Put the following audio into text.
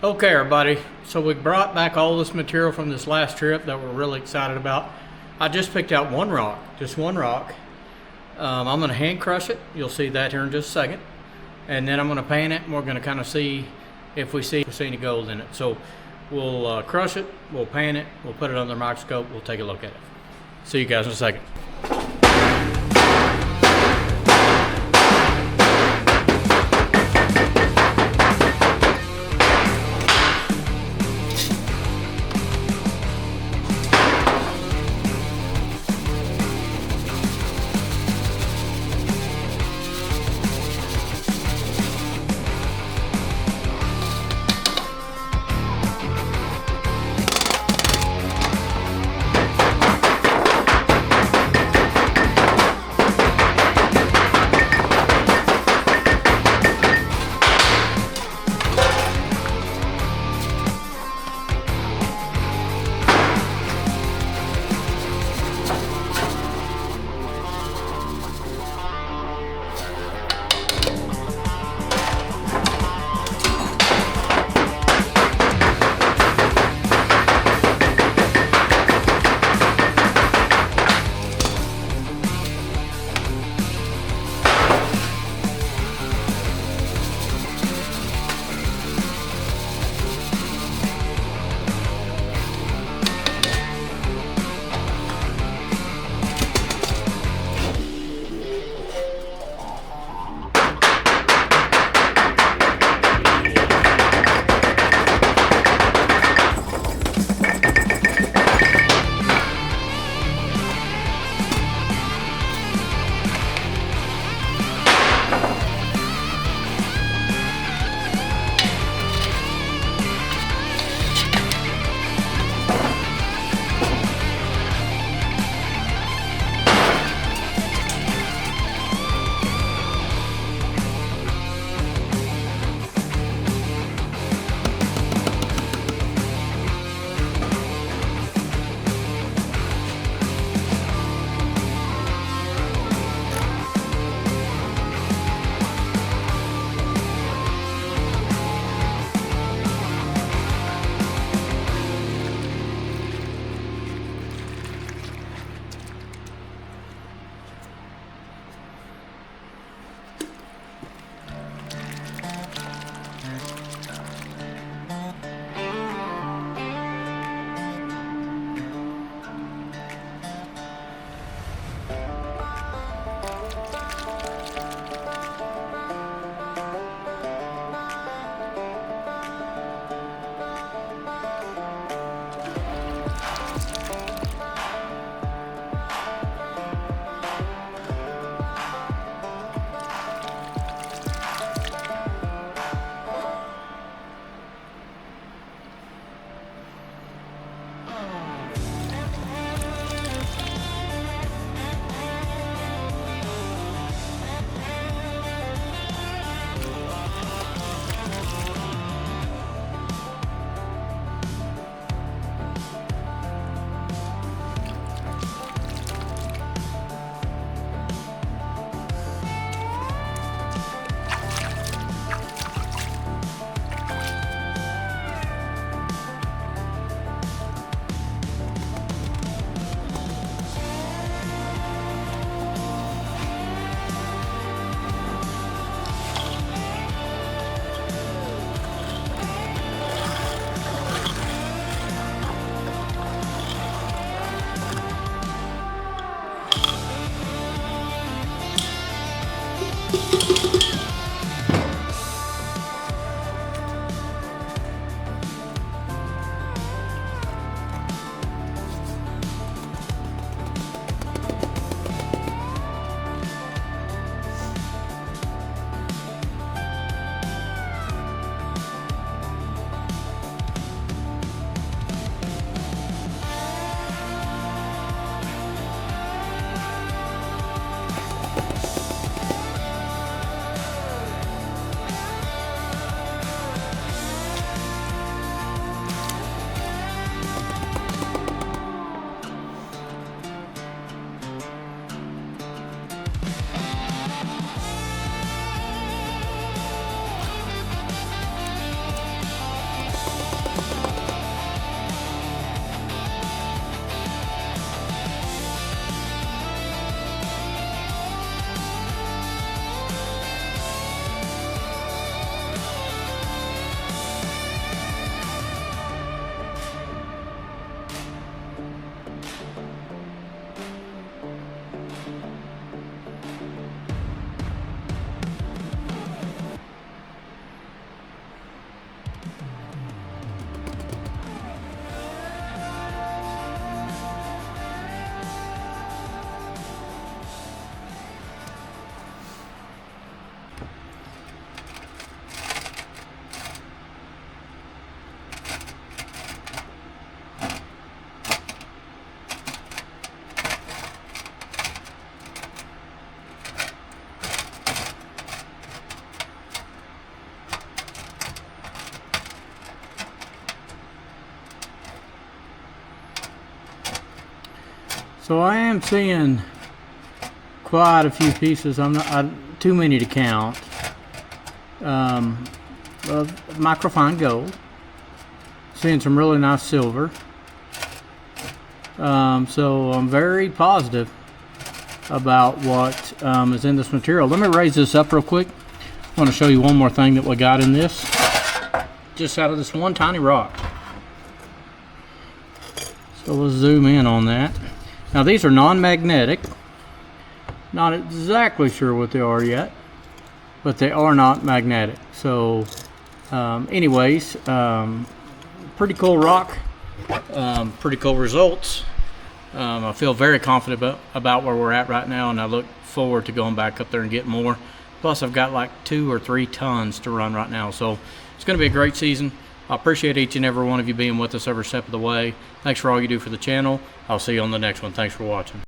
Okay, everybody, so we brought back all this material from this last trip that we're really excited about. I just picked out one rock, just one rock. I'm going to hand crush it. You'll see that here in just a second. And then I'm going to pan it, and we're going to kind of see if we see any gold in it. So we'll crush it, we'll pan it, we'll put it under the microscope, we'll take a look at it. See you guys in a second. So I am seeing quite a few pieces. I'm not too many to count. Of microfine gold. Seeing some really nice silver. So I'm very positive about what is in this material. Let me raise this up real quick. I want to show you one more thing that we got in this. Just out of this one tiny rock. So let's zoom in on that. Now these are non-magnetic. Not exactly sure what they are yet, but they are not magnetic. So anyways, pretty cool rock, pretty cool results. I feel very confident about where we're at right now, and I look forward to going back up there and getting more. Plus I've got like 2 or 3 tons to run right now, so it's going to be a great season. I appreciate each and every one of you being with us every step of the way. Thanks for all you do for the channel. I'll see you on the next one. Thanks for watching.